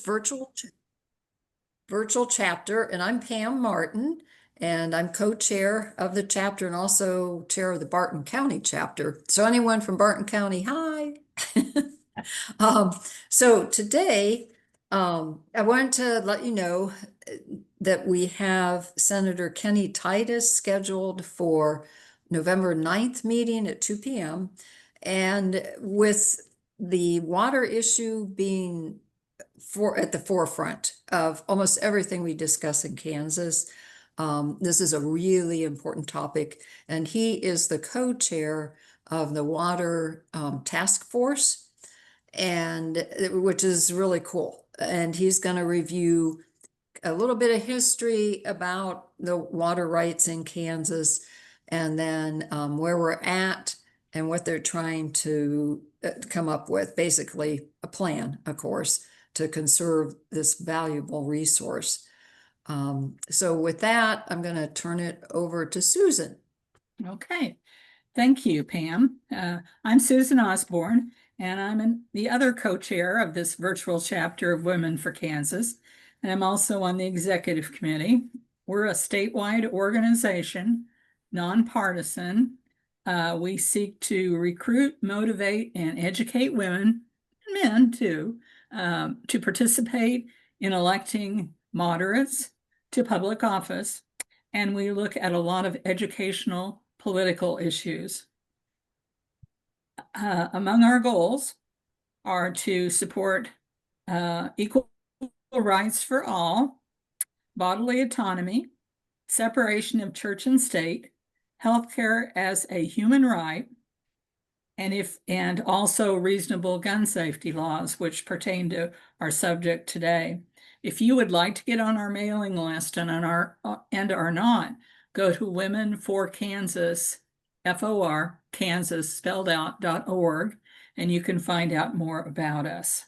virtual chapter, and I'm Pam Martin, and I'm co-chair of the chapter and also chair of the Barton County chapter. So anyone from Barton County, hi. Um, so today, I wanted to let you know that we have Senator Kenny Titus scheduled for November 9th meeting at 2 p.m. And with the water issue being at the forefront of almost everything we discuss in Kansas, this is a really important topic. And he is the co-chair of the Water Task Force, and which is really cool. And he's going to review a little bit of history about the water rights in Kansas, and then where we're at and what they're trying to come up with, basically a plan, of course, to conserve this valuable resource. So with that, I'm going to turn it over to Susan. Okay, thank you, Pam. I'm Susan Osborne, and I'm the other co-chair of this virtual chapter of Women for Kansas, and I'm also on the executive committee. We're a statewide organization, nonpartisan. We seek to recruit, motivate, and educate women, and men too, to participate in electing moderates to public office, and we look at a lot of educational political issues. Among our goals are to support equal rights for all, bodily autonomy, separation of church and state, healthcare as a human right, and also reasonable gun safety laws, which pertain to our subject today. If you would like to get on our mailing list and are not, go to Women for Kansas, FOR, Kansas spelled out .org, and you can find out more about us.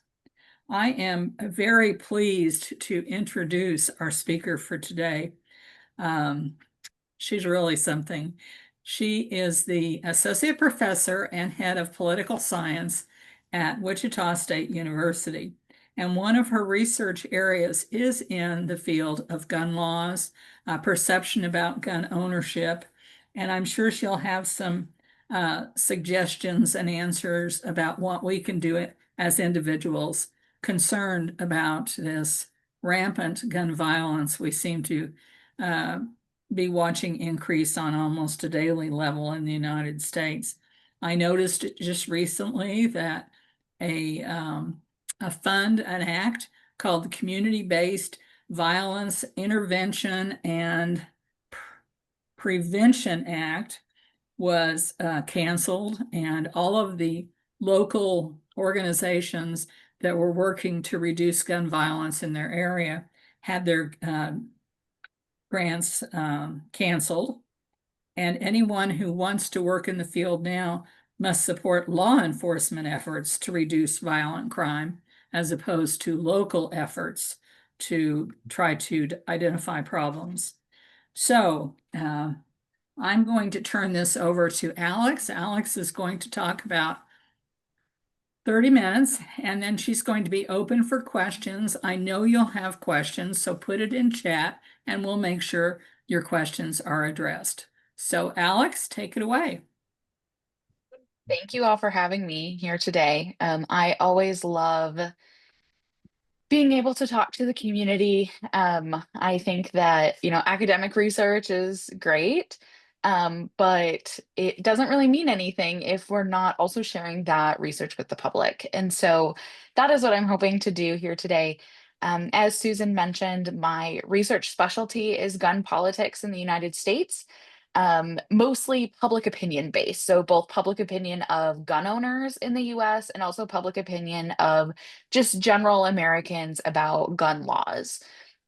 I am very pleased to introduce our speaker for today. She's really something. She is the associate professor and head of political science at Wichita State University. And one of her research areas is in the field of gun laws, perception about gun ownership. And I'm sure she'll have some suggestions and answers about what we can do as individuals concerned about this rampant gun violence we seem to be watching increase on almost a daily level in the United States. I noticed just recently that an act called the Community-Based Violence Intervention and Prevention Act was canceled, and all of the local organizations that were working to reduce gun violence in their area had their grants canceled. And anyone who wants to work in the field now must support law enforcement efforts to reduce violent crime, as opposed to local efforts to try to identify problems. So I'm going to turn this over to Alex. Alex is going to talk about 30 minutes, and then she's going to be open for questions. I know you'll have questions, so put it in chat and we'll make sure your questions are addressed. So Alex, take it away. Thank you all for having me here today. I always love being able to talk to the community. I think that, academic research is great, but it doesn't really mean anything if we're not also sharing that research with the public. And so that is what I'm hoping to do here today. As Susan mentioned, my research specialty is gun politics in the United States. Mostly public opinion based. So both public opinion of gun owners in the US and also public opinion of just general Americans about gun laws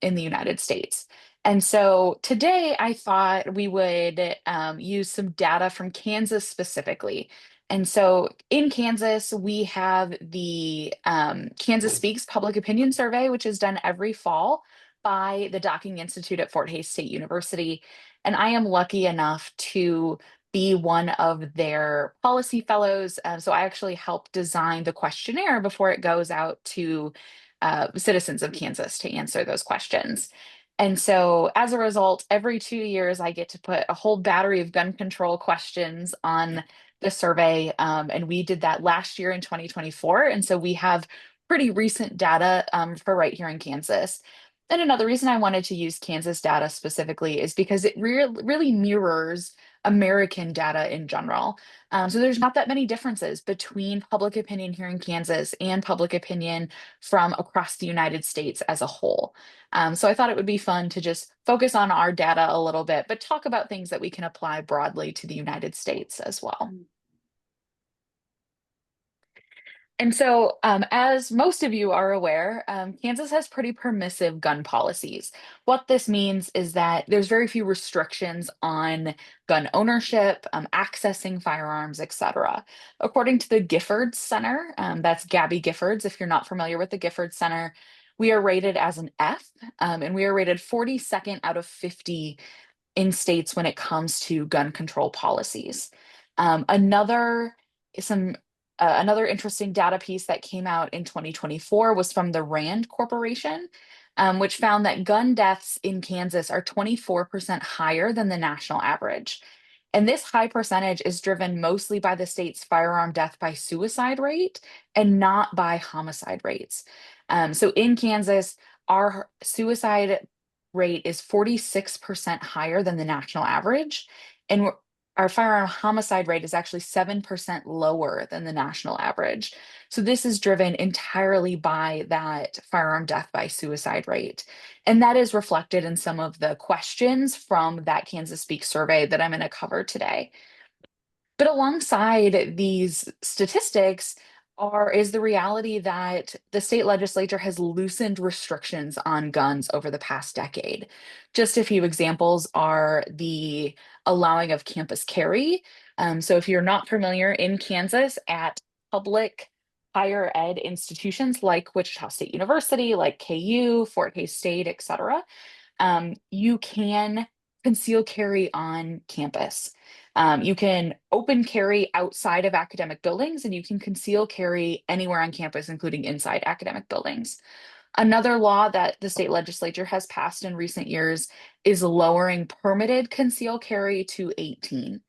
in the United States. And so today I thought we would use some data from Kansas specifically. And so in Kansas, we have the Kansas Speaks Public Opinion Survey, which is done every fall by the Docking Institute at Fort Hays State University. And I am lucky enough to be one of their policy fellows. So I actually help design the questionnaire before it goes out to citizens of Kansas to answer those questions. And so as a result, every 2 years, I get to put a whole battery of gun control questions on the survey. And we did that last year in 2024. And so we have pretty recent data for right here in Kansas. And another reason I wanted to use Kansas data specifically is because it really mirrors American data in general. So there's not that many differences between public opinion here in Kansas and public opinion from across the United States as a whole. So I thought it would be fun to just focus on our data a little bit, but talk about things that we can apply broadly to the United States as well. And so, as most of you are aware, Kansas has pretty permissive gun policies. What this means is that there's very few restrictions on gun ownership, accessing firearms, etc. According to the Giffords Center, that's Gabby Giffords, if you're not familiar with the Giffords Center, we are rated as an F, and we are rated 42nd out of 50 in states when it comes to gun control policies. Another some Another interesting data piece that came out in 2024 was from the Rand Corporation, which found that gun deaths in Kansas are 24% higher than the national average. And this high percentage is driven mostly by the state's firearm death by suicide rate and not by homicide rates. So in Kansas, our suicide rate is 46% higher than the national average. And our firearm homicide rate is actually 7% lower than the national average. So this is driven entirely by that firearm death by suicide rate. And that is reflected in some of the questions from that Kansas Speak survey that I'm going to cover today. But alongside these statistics is the reality that the state legislature has loosened restrictions on guns over the past decade. Just a few examples are the allowing of campus carry. So if you're not familiar, in Kansas at public higher ed institutions like Wichita State University, like KU, Fort Hays State, etc., you can conceal carry on campus. You can open carry outside of academic buildings, and you can conceal carry anywhere on campus, including inside academic buildings. Another law that the state legislature has passed in recent years is lowering permitted conceal carry to 18.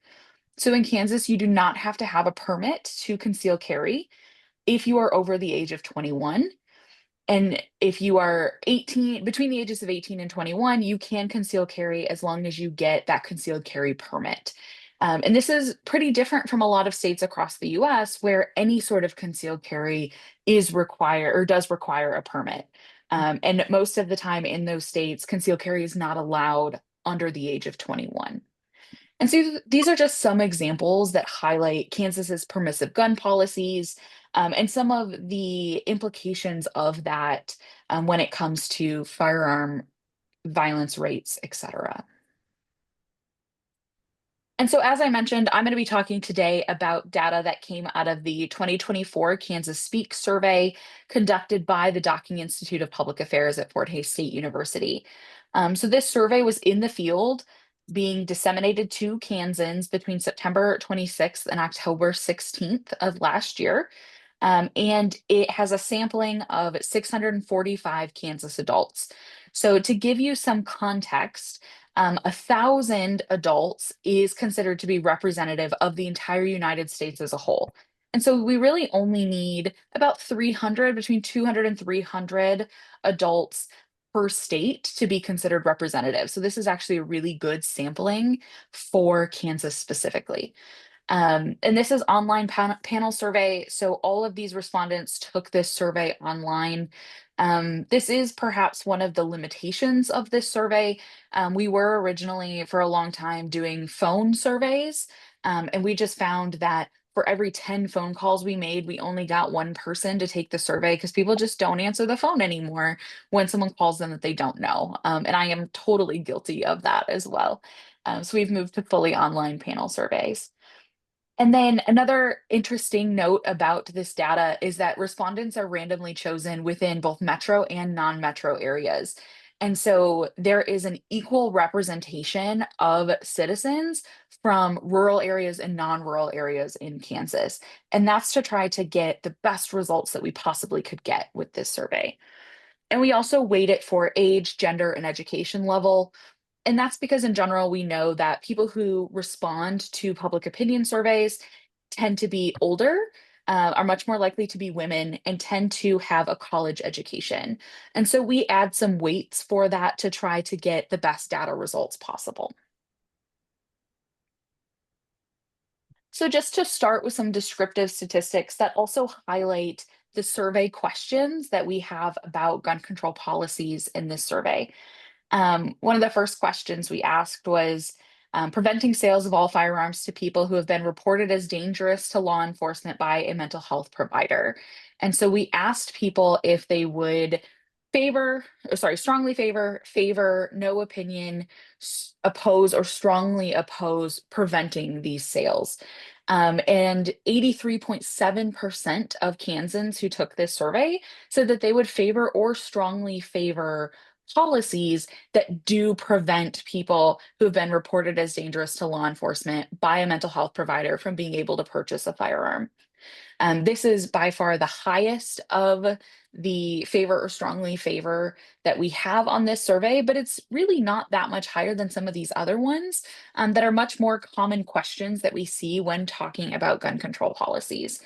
So in Kansas, you do not have to have a permit to conceal carry if you are over the age of 21. And if you are 18, between the ages of 18 and 21, you can conceal carry as long as you get that concealed carry permit. And this is pretty different from a lot of states across the US where any sort of concealed carry is required or does require a permit. And most of the time in those states, concealed carry is not allowed under the age of 21. And so these are just some examples that highlight Kansas's permissive gun policies, and some of the implications of that when it comes to firearm violence rates, etc. And so, as I mentioned, I'm going to be talking today about data that came out of the 2024 Kansas Speak survey conducted by the Docking Institute of Public Affairs at Fort Hays State University. So this survey was in the field being disseminated to Kansans between September 26th and October 16th of last year. And it has a sampling of 645 Kansas adults. So to give you some context, 1,000 adults is considered to be representative of the entire United States as a whole. And so we really only need about 300, between 200 and 300 adults per state to be considered representative. So this is actually a really good sampling for Kansas specifically. And this is online panel survey. So all of these respondents took this survey online. This is perhaps one of the limitations of this survey. We were originally for a long time doing phone surveys, and we just found that for every 10 phone calls we made, we only got one person to take the survey because people just don't answer the phone anymore when someone calls them that they don't know. And I am totally guilty of that as well. So we've moved to fully online panel surveys. And then another interesting note about this data is that respondents are randomly chosen within both metro and non-metro areas. And so there is an equal representation of citizens from rural areas and non-rural areas in Kansas. And that's to try to get the best results that we possibly could get with this survey. And we also weight it for age, gender, and education level. And that's because in general, we know that people who respond to public opinion surveys tend to be older, are much more likely to be women, and tend to have a college education. And so we add some weights for that to try to get the best data results possible. So just to start with some descriptive statistics that also highlight the survey questions that we have about gun control policies in this survey. One of the first questions we asked was preventing sales of all firearms to people who have been reported as dangerous to law enforcement by a mental health provider. And so we asked people if they would strongly favor, no opinion, oppose, or strongly oppose preventing these sales. And 83.7% of Kansans who took this survey said that they would favor or strongly favor policies that do prevent people who have been reported as dangerous to law enforcement by a mental health provider from being able to purchase a firearm. This is by far the highest of the favor or strongly favor that we have on this survey, but it's really not that much higher than some of these other ones that are much more common questions that we see when talking about gun control policies.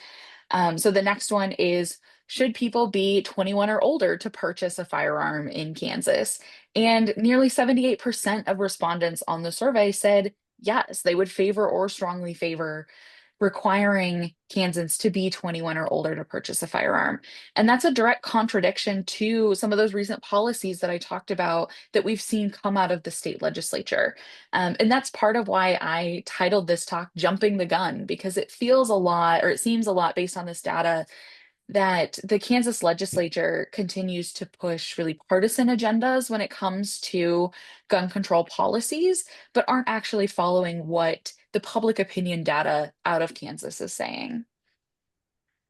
So the next one is, should people be 21 or older to purchase a firearm in Kansas? And nearly 78% of respondents on the survey said yes, they would favor or strongly favor requiring Kansans to be 21 or older to purchase a firearm. And that's a direct contradiction to some of those recent policies that I talked about that we've seen come out of the state legislature. And that's part of why I titled this talk Jumping the Gun, because it feels a lot, or it seems a lot based on this data, that the Kansas legislature continues to push really partisan agendas when it comes to gun control policies, but aren't actually following what the public opinion data out of Kansas is saying.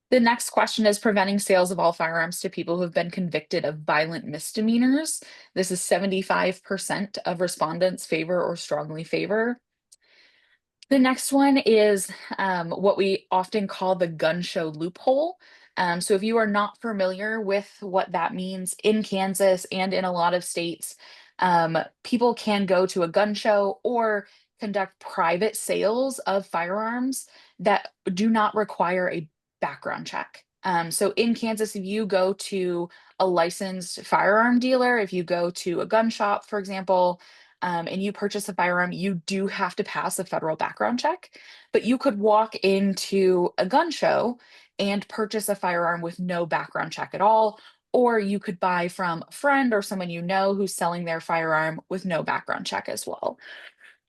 The next question is preventing sales of all firearms to people who have been convicted of violent misdemeanors. This is 75% of respondents favor or strongly favor. The next one is what we often call the gun show loophole. So if you are not familiar with what that means in Kansas and in a lot of states, people can go to a gun show or conduct private sales of firearms that do not require a background check. So in Kansas, if you go to a licensed firearm dealer, if you go to a gun shop, for example, and you purchase a firearm, you do have to pass a federal background check. But you could walk into a gun show and purchase a firearm with no background check at all, or you could buy from a friend or someone you know who's selling their firearm with no background check as well.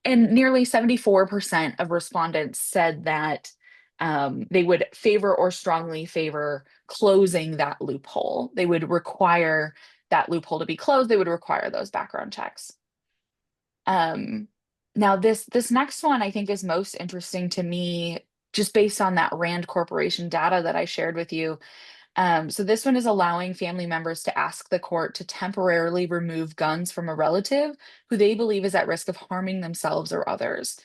And nearly 74% of respondents said that they would favor or strongly favor closing that loophole. They would require that loophole to be closed. They would require those background checks. Now this next one I think is most interesting to me, just based on that Rand Corporation data that I shared with you. So this one is allowing family members to ask the court to temporarily remove guns from a relative who they believe is at risk of harming themselves or others.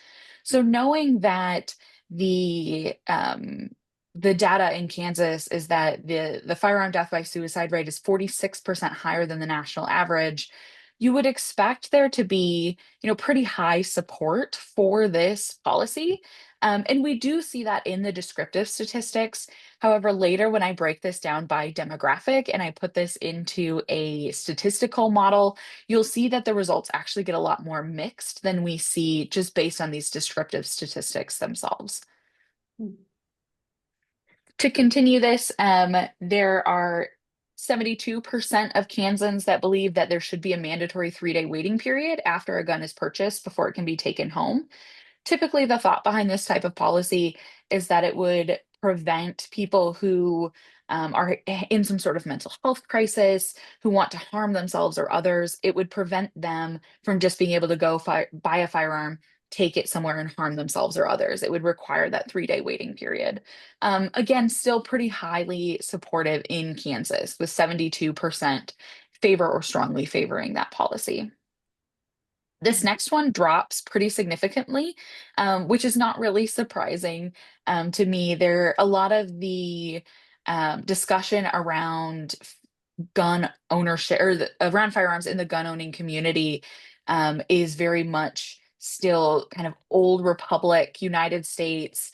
So knowing that the data in Kansas is that the firearm death by suicide rate is 46% higher than the national average, you would expect there to be, pretty high support for this policy. And we do see that in the descriptive statistics. However, later when I break this down by demographic and I put this into a statistical model, you'll see that the results actually get a lot more mixed than we see just based on these descriptive statistics themselves. To continue this, there are 72% of Kansans that believe that there should be a mandatory 3-day waiting period after a gun is purchased before it can be taken home. Typically, the thought behind this type of policy is that it would prevent people who are in some sort of mental health crisis, who want to harm themselves or others. It would prevent them from just being able to go buy a firearm, take it somewhere and harm themselves or others. It would require that 3-day waiting period. Again, still pretty highly supportive in Kansas, with 72% favor or strongly favoring that policy. This next one drops pretty significantly, which is not really surprising to me. There a lot of the discussion around gun ownership or around firearms in the gun owning community is very much still kind of old Republic, United States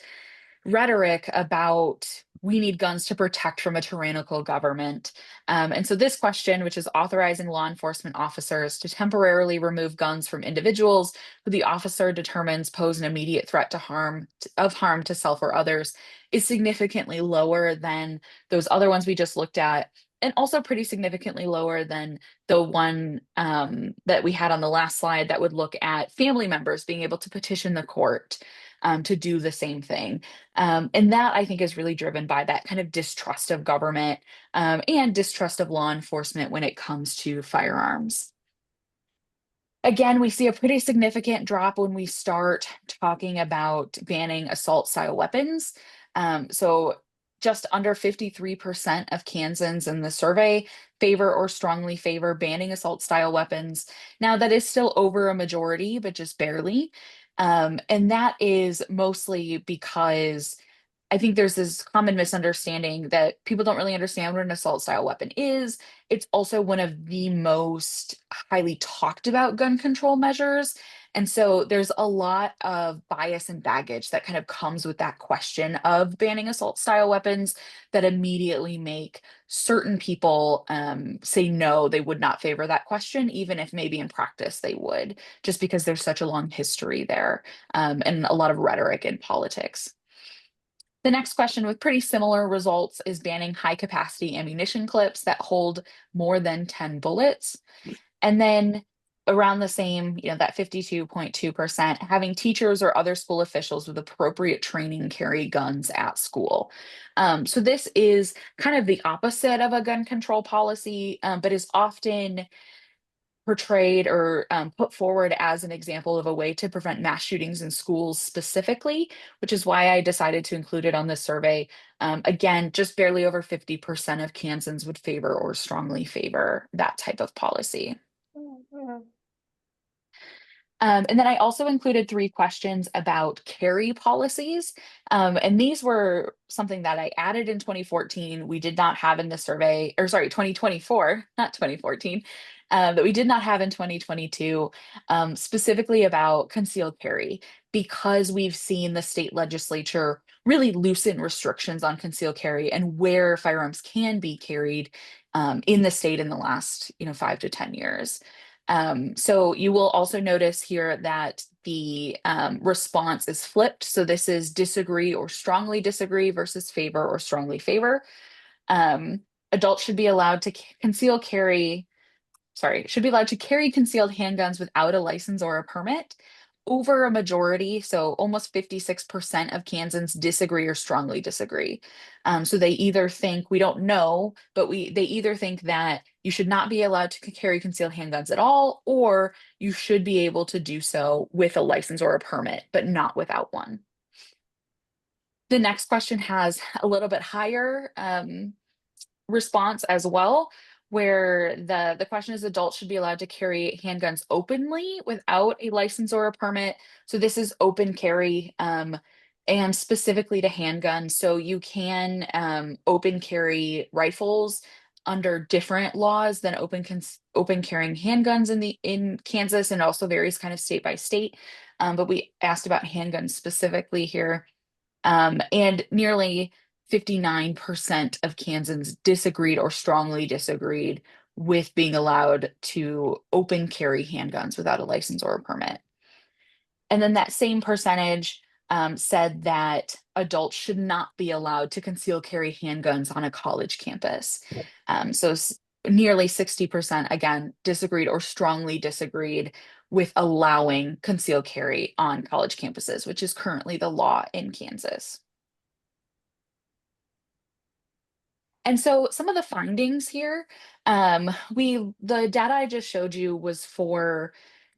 rhetoric about we need guns to protect from a tyrannical government. And so this question, which is authorizing law enforcement officers to temporarily remove guns from individuals who the officer determines pose an immediate threat to harm to self or others, is significantly lower than those other ones we just looked at, and also pretty significantly lower than the one that we had on the last slide that would look at family members being able to petition the court to do the same thing. And that I think is really driven by that kind of distrust of government and distrust of law enforcement when it comes to firearms. Again, we see a pretty significant drop when we start talking about banning assault style weapons. So just under 53% of Kansans in the survey favor or strongly favor banning assault style weapons. Now, that is still over a majority, but just barely. And that is mostly because I think there's this common misunderstanding that people don't really understand what an assault style weapon is. It's also one of the most highly talked about gun control measures. And so there's a lot of bias and baggage that kind of comes with that question of banning assault style weapons that immediately make certain people say no, they would not favor that question, even if maybe in practice they would, just because there's such a long history there and a lot of rhetoric in politics. The next question with pretty similar results is banning high capacity ammunition clips that hold more than 10 bullets. And then around the same, that 52.2%, having teachers or other school officials with appropriate training carry guns at school. So this is kind of the opposite of a gun control policy, but is often portrayed or put forward as an example of a way to prevent mass shootings in schools specifically, which is why I decided to include it on this survey. Again, just barely over 50% of Kansans would favor or strongly favor that type of policy. And then I also included 3 questions about carry policies. And these were something that I added in 2014. We did not have in the survey, or sorry, 2024, not 2014, that we did not have in 2022, specifically about concealed carry, because we've seen the state legislature really loosen restrictions on concealed carry and where firearms can be carried in the state in the last 5 to 10 years. So you will also notice here that the response is flipped. So this is disagree or strongly disagree versus favor or strongly favor. Adults should be allowed to should be allowed to carry concealed handguns without a license or a permit. Over a majority, so almost 56% of Kansans disagree or strongly disagree. So they either think, we don't know, but they either think that you should not be allowed to carry concealed handguns at all, or you should be able to do so with a license or a permit, but not without one. The next question has a little bit higher response as well, where the question is adults should be allowed to carry handguns openly without a license or a permit. So this is open carry and specifically to handguns. So you can open carry rifles under different laws than open carrying handguns in Kansas, and also varies kind of state by state. But we asked about handguns specifically here. And nearly 59% of Kansans disagreed or strongly disagreed with being allowed to open carry handguns without a license or a permit. And then that same percentage said that adults should not be allowed to conceal carry handguns on a college campus. So nearly 60%, again, disagreed or strongly disagreed with allowing concealed carry on college campuses, which is currently the law in Kansas. And so some of the findings here, the data I just showed you was for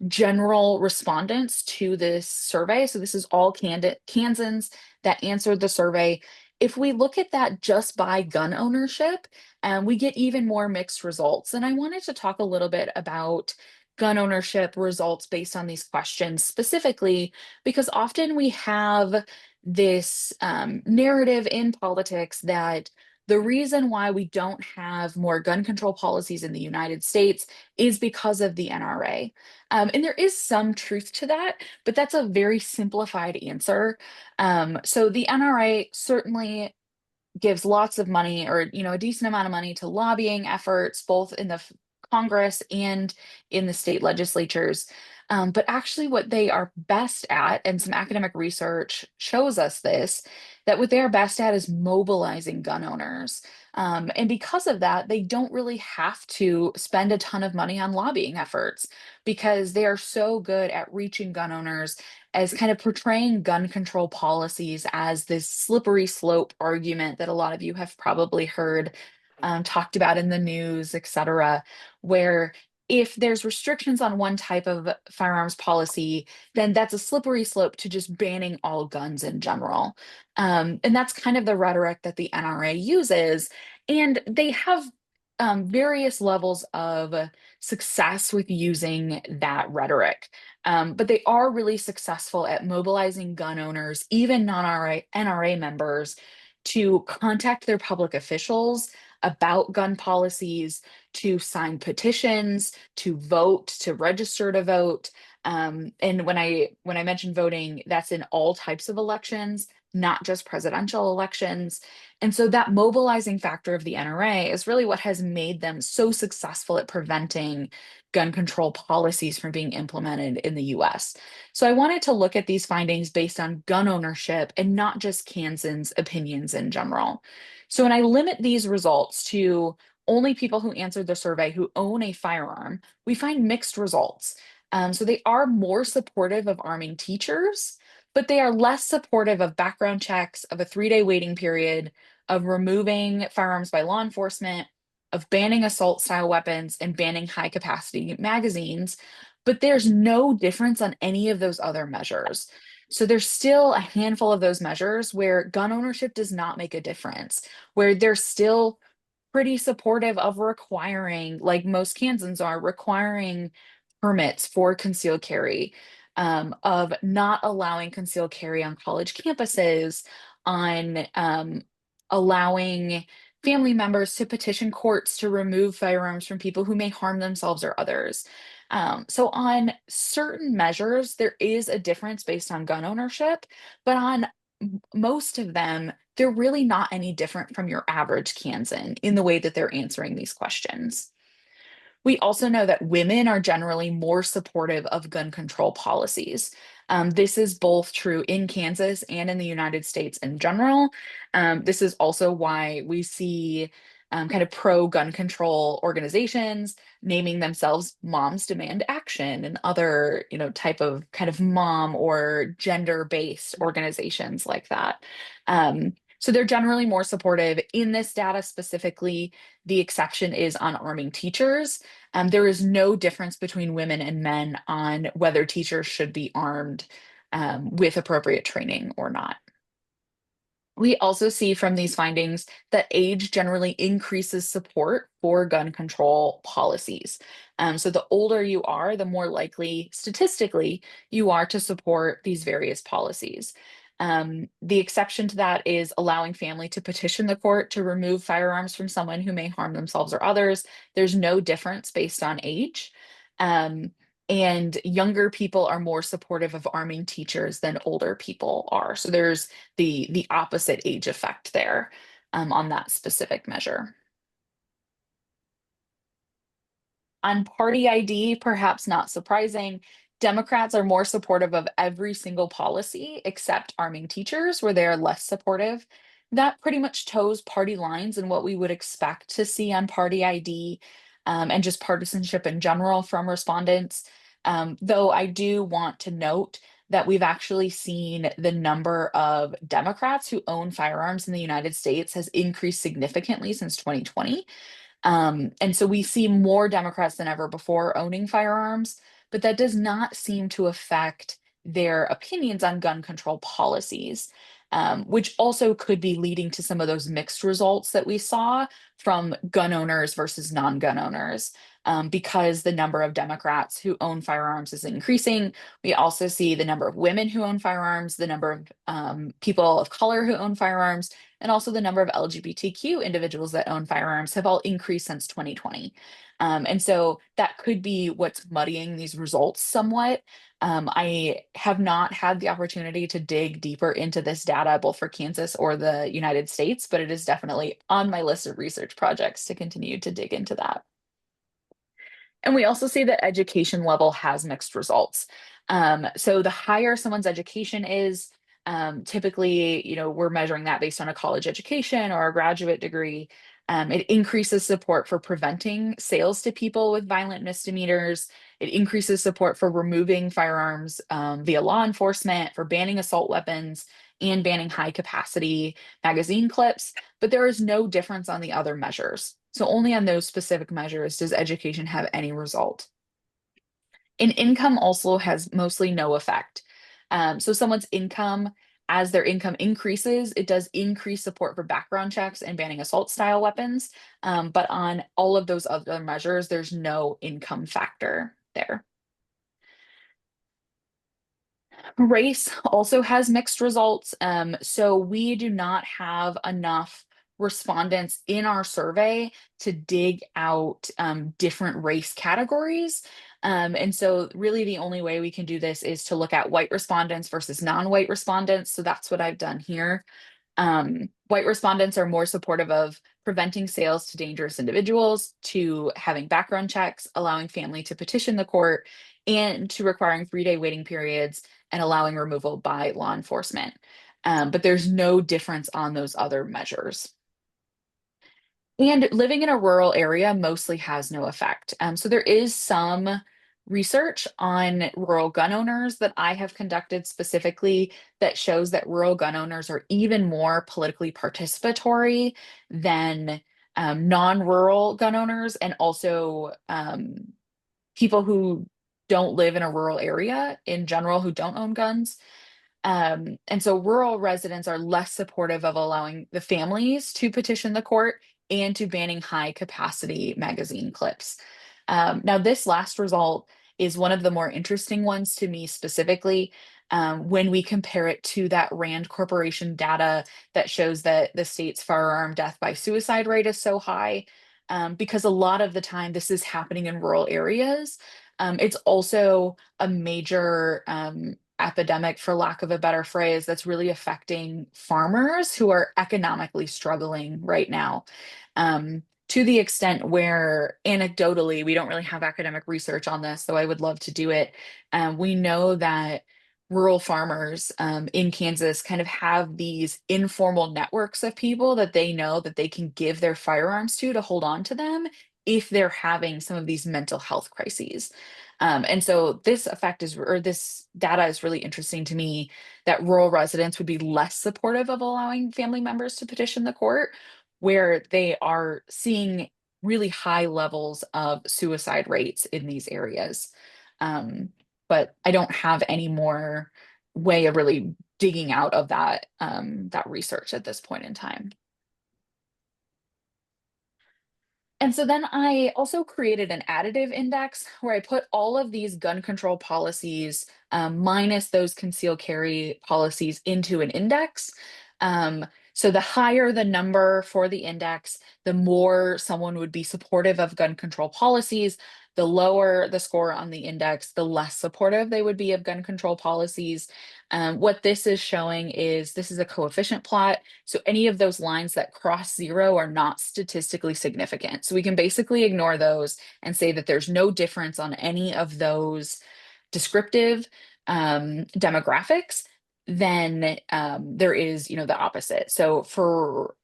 general respondents to this survey. So this is all Kansans that answered the survey. If we look at that just by gun ownership, we get even more mixed results. And I wanted to talk a little bit about gun ownership results based on these questions specifically, because often we have this narrative in politics that the reason why we don't have more gun control policies in the United States is because of the NRA. And there is some truth to that, but that's a very simplified answer. So the NRA certainly gives lots of money, or a decent amount of money, to lobbying efforts both in the Congress and in the state legislatures. But actually what they are best at, and some academic research shows us this, that what they are best at is mobilizing gun owners. And because of that, they don't really have to spend a ton of money on lobbying efforts, because they are so good at reaching gun owners, as kind of portraying gun control policies as this slippery slope argument that a lot of you have probably heard talked about in the news, et cetera, where if there's restrictions on one type of firearms policy, then that's a slippery slope to just banning all guns in general. And that's kind of the rhetoric that the NRA uses. And they have various levels of success with using that rhetoric. But they are really successful at mobilizing gun owners, even non-NRA members, to contact their public officials about gun policies, to sign petitions, to vote, to register to vote. And when I mention voting, that's in all types of elections, not just presidential elections. And so that mobilizing factor of the NRA is really what has made them so successful at preventing gun control policies from being implemented in the US. So I wanted to look at these findings based on gun ownership and not just Kansans' opinions in general. So when I limit these results to only people who answered the survey who own a firearm, we find mixed results. So they are more supportive of arming teachers, but they are less supportive of background checks, of a 3-day waiting period, of removing firearms by law enforcement, of banning assault style weapons, and banning high capacity magazines. But there's no difference on any of those other measures. So there's still a handful of those measures where gun ownership does not make a difference, where they're still pretty supportive of requiring, like most Kansans are, requiring permits for concealed carry, of not allowing concealed carry on college campuses, on allowing family members to petition courts to remove firearms from people who may harm themselves or others. So on certain measures, there is a difference based on gun ownership, but on most of them, they're really not any different from your average Kansan in the way that they're answering these questions. We also know that women are generally more supportive of gun control policies. This is both true in Kansas and in the United States in general. This is also why we see kind of pro-gun control organizations naming themselves Moms Demand Action, and other, type of kind of mom or gender-based organizations like that. So they're generally more supportive. In this data specifically, the exception is on arming teachers. There is no difference between women and men on whether teachers should be armed with appropriate training or not. We also see from these findings that age generally increases support for gun control policies. So the older you are, the more likely statistically you are to support these various policies. The exception to that is allowing family to petition the court to remove firearms from someone who may harm themselves or others. There's no difference based on age. And younger people are more supportive of arming teachers than older people are. So there's the opposite age effect there on that specific measure. On party ID, perhaps not surprising, Democrats are more supportive of every single policy except arming teachers, where they are less supportive. That pretty much toes party lines and what we would expect to see on party ID, and just partisanship in general from respondents. Though I do want to note that we've actually seen the number of Democrats who own firearms in the United States has increased significantly since 2020. And so we see more Democrats than ever before owning firearms, but that does not seem to affect their opinions on gun control policies. which also could be leading to some of those mixed results that we saw from gun owners versus non-gun owners. Because the number of Democrats who own firearms is increasing. We also see the number of women who own firearms, the number of people of color who own firearms, and also the number of LGBTQ individuals that own firearms have all increased since 2020. And so that could be what's muddying these results somewhat. I have not had the opportunity to dig deeper into this data, both for Kansas or the United States, but it is definitely on my list of research projects to continue to dig into that. And we also see that education level has mixed results. So the higher someone's education is, typically, we're measuring that based on a college education or a graduate degree. It increases support for preventing sales to people with violent misdemeanors. It increases support for removing firearms via law enforcement, for banning assault weapons, and banning high capacity magazine clips. But there is no difference on the other measures. So only on those specific measures does education have any result. And income also has mostly no effect. So someone's income, as their income increases, it does increase support for background checks and banning assault style weapons. But on all of those other measures, there's no income factor there. Race also has mixed results. So we do not have enough respondents in our survey to dig out different race categories. And so really the only way we can do this is to look at white respondents versus non-white respondents. So that's what I've done here. White respondents are more supportive of preventing sales to dangerous individuals, to having background checks, allowing family to petition the court, and to requiring 3-day waiting periods and allowing removal by law enforcement. But there's no difference on those other measures. And living in a rural area mostly has no effect. So there is some research on rural gun owners that I have conducted specifically that shows that rural gun owners are even more politically participatory than non-rural gun owners, and also people who don't live in a rural area in general who don't own guns. And so rural residents are less supportive of allowing the families to petition the court and to banning high capacity magazine clips. Now, this last result is one of the more interesting ones to me specifically, when we compare it to that RAND Corporation data that shows that the state's firearm death by suicide rate is so high, because a lot of the time this is happening in rural areas. It's also a major epidemic, for lack of a better phrase, that's really affecting farmers who are economically struggling right now. To the extent where anecdotally, we don't really have academic research on this, though I would love to do it. We know that rural farmers in Kansas kind of have these informal networks of people that they know that they can give their firearms to hold on to them if they're having some of these mental health crises. And so this effect is, or this data is really interesting to me, that rural residents would be less supportive of allowing family members to petition the court, where they are seeing really high levels of suicide rates in these areas. But I don't have any more way of really digging out of that research at this point in time. And so then I also created an additive index where I put all of these gun control policies minus those concealed carry policies into an index. So the higher the number for the index, the more someone would be supportive of gun control policies. The lower the score on the index, the less supportive they would be of gun control policies. What this is showing is this is a coefficient plot. So any of those lines that cross 0 are not statistically significant. So we can basically ignore those and say that there's no difference on any of those descriptive demographics. Then there is, the opposite. So for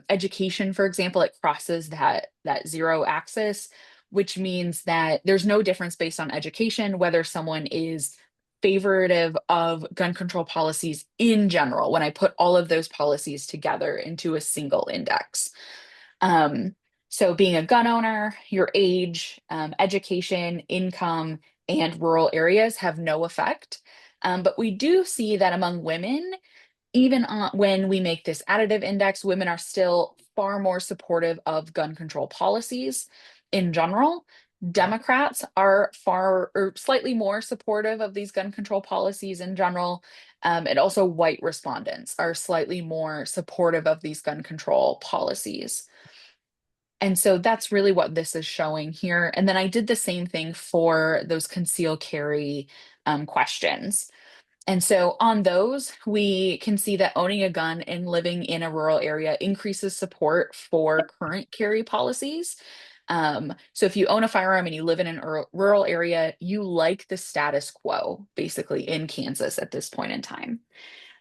education, for example, it crosses that 0 axis, which means that there's no difference based on education, whether someone is favorative of gun control policies in general, when I put all of those policies together into a single index. So being a gun owner, your age, education, income, and rural areas have no effect. But we do see that among women, even when we make this additive index, women are still far more supportive of gun control policies in general. Democrats are far or slightly more supportive of these gun control policies in general. And also white respondents are slightly more supportive of these gun control policies. And so that's really what this is showing here. And then I did the same thing for those conceal carry questions. And so on those, we can see that owning a gun and living in a rural area increases support for current carry policies. So if you own a firearm and you live in an rural area, you like the status quo, basically, in Kansas at this point in time.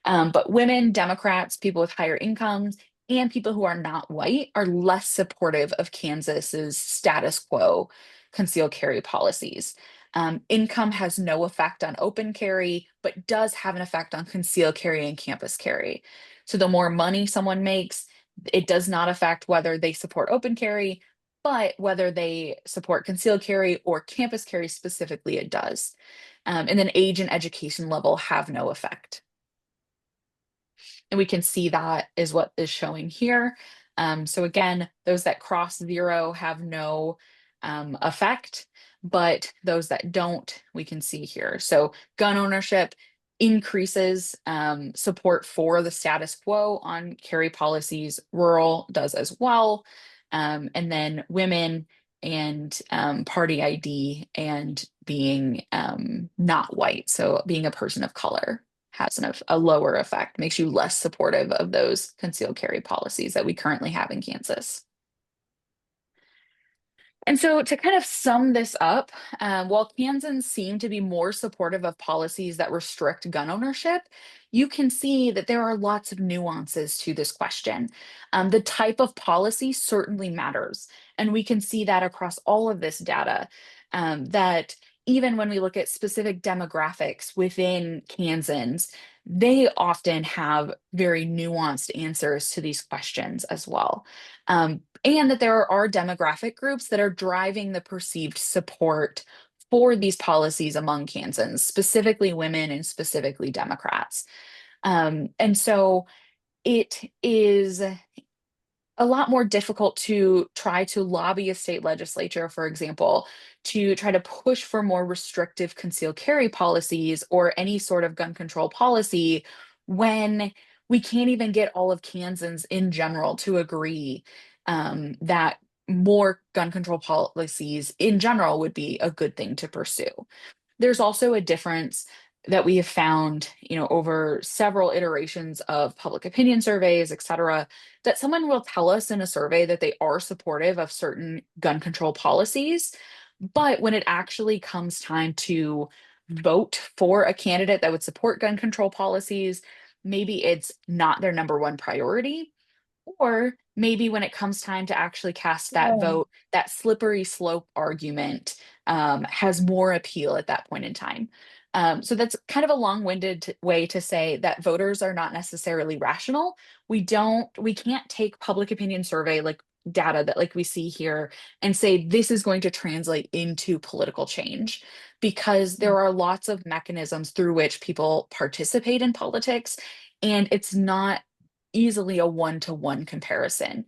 But women, Democrats, people with higher incomes, and people who are not white are less supportive of Kansas's status quo concealed carry policies. Income has no effect on open carry, but does have an effect on concealed carry and campus carry. So the more money someone makes, it does not affect whether they support open carry, but whether they support concealed carry or campus carry specifically, it does. And then age and education level have no effect. And we can see that is what is showing here. So again, those that cross 0 have no effect, but those that don't, we can see here. So gun ownership increases support for the status quo on carry policies. Rural does as well. And then women and party ID and being not white, so being a person of color, has a lower effect, makes you less supportive of those concealed carry policies that we currently have in Kansas. And so to kind of sum this up, while Kansans seem to be more supportive of policies that restrict gun ownership, you can see that there are lots of nuances to this question. The type of policy certainly matters. And we can see that across all of this data, that even when we look at specific demographics within Kansans, they often have very nuanced answers to these questions as well. And that there are demographic groups that are driving the perceived support for these policies among Kansans, specifically women and specifically Democrats. And so it is a lot more difficult to try to lobby a state legislature, for example, to try to push for more restrictive concealed carry policies or any sort of gun control policy when we can't even get all of Kansans in general to agree that more gun control policies in general would be a good thing to pursue. There's also a difference that we have found, over several iterations of public opinion surveys, et cetera, that someone will tell us in a survey that they are supportive of certain gun control policies. But when it actually comes time to vote for a candidate that would support gun control policies, maybe it's not their number one priority. Or maybe when it comes time to actually cast that vote, that slippery slope argument has more appeal at that point in time. So that's kind of a long-winded way to say that voters are not necessarily rational. We can't take public opinion survey like data that like we see here and say this is going to translate into political change, because there are lots of mechanisms through which people participate in politics, and it's not easily a one-to-one comparison.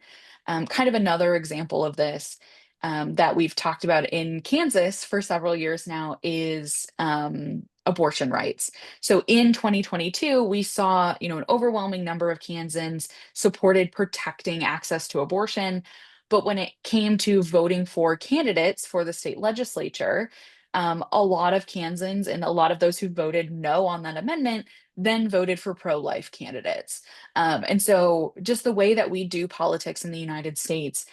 Kind of another example of this that we've talked about in Kansas for several years now is abortion rights. So in 2022, we saw, an overwhelming number of Kansans supported protecting access to abortion. But when it came to voting for candidates for the state legislature, a lot of Kansans and a lot of those who voted no on that amendment then voted for pro-life candidates. And so just the way that we do politics in the United States